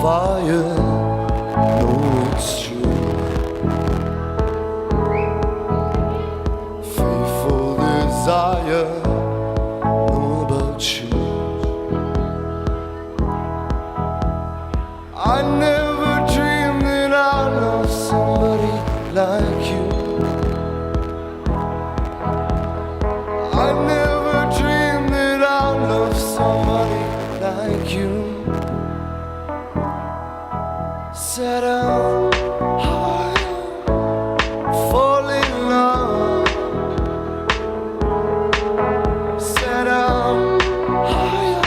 fire, no, it's true. Faithful desire, no, but you. I never dreamed that I'd love somebody like you. I never dreamed that I'd love somebody like you. Set up high, fall in love. Set up higher,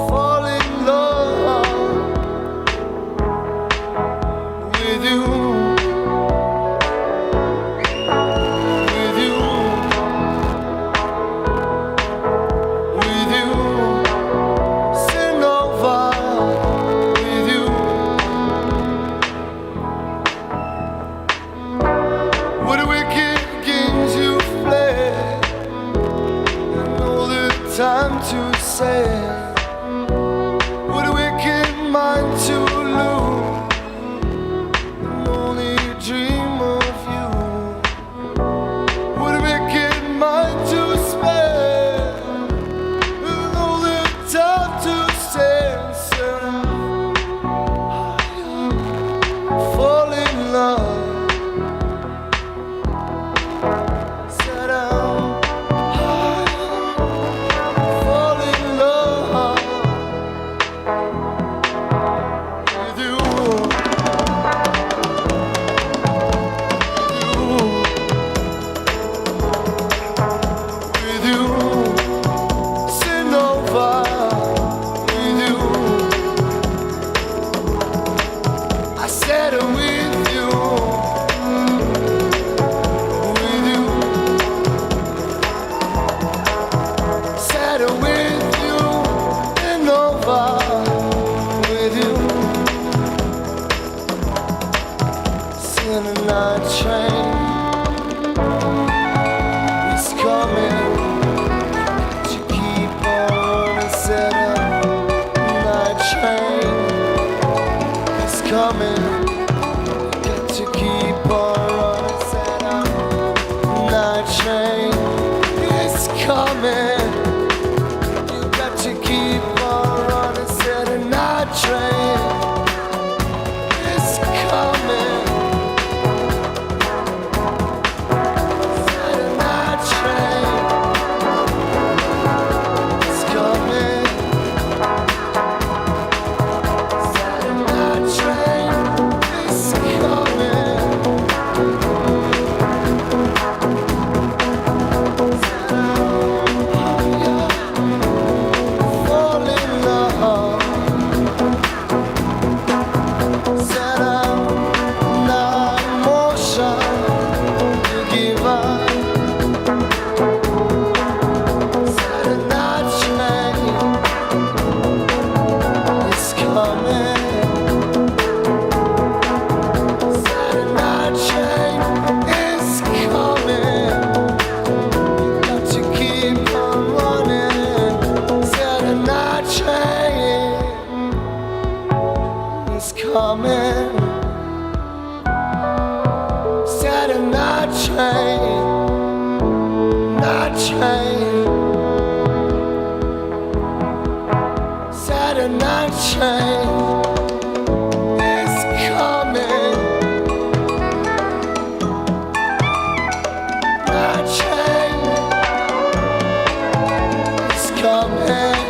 fall in love with you. With you. With you. Send over. What a wicked games you play, and all the time to say. What a wicked mind to lose, and only dream of you. What a wicked mind to spare, and all the time to say. Fall in love. Night train is coming to keep on and set up. Night train is coming, got to keep on and set up. Night train is coming, you got to keep on and set a night train is coming. Coming, Saturday night train, Saturday night train is coming, night train is coming.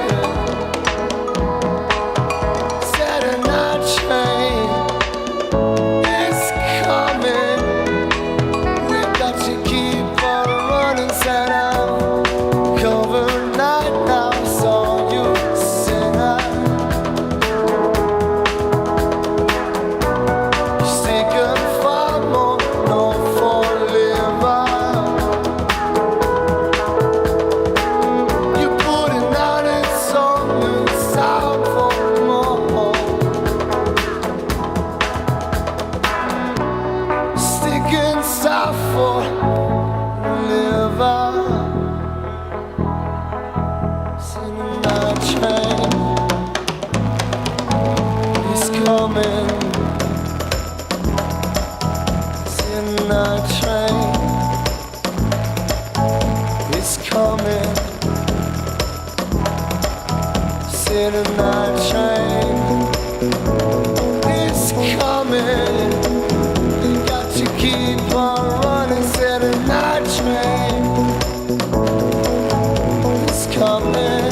coming. See the night train is coming. See the night train is coming. You got to keep on running. See the night train is coming.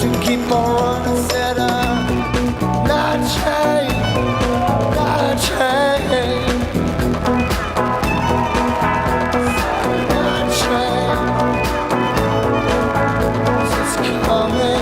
To keep on running, said night train, night train, night train is coming.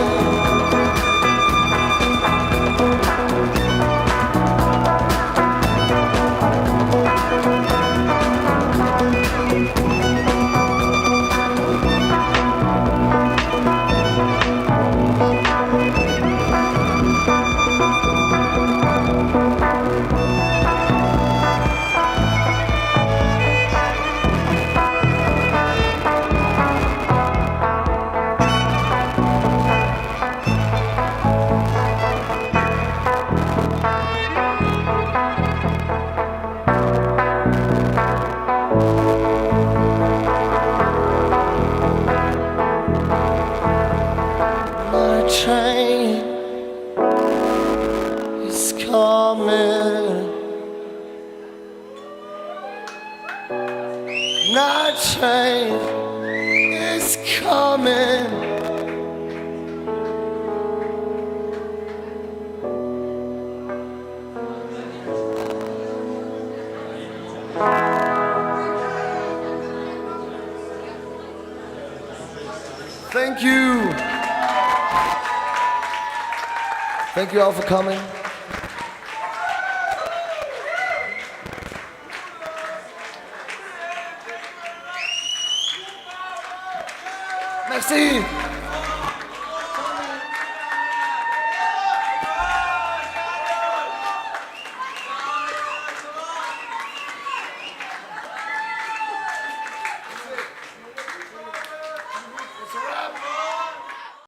Train is coming. Night train is coming. Thank you. Thank you all for coming. Merci.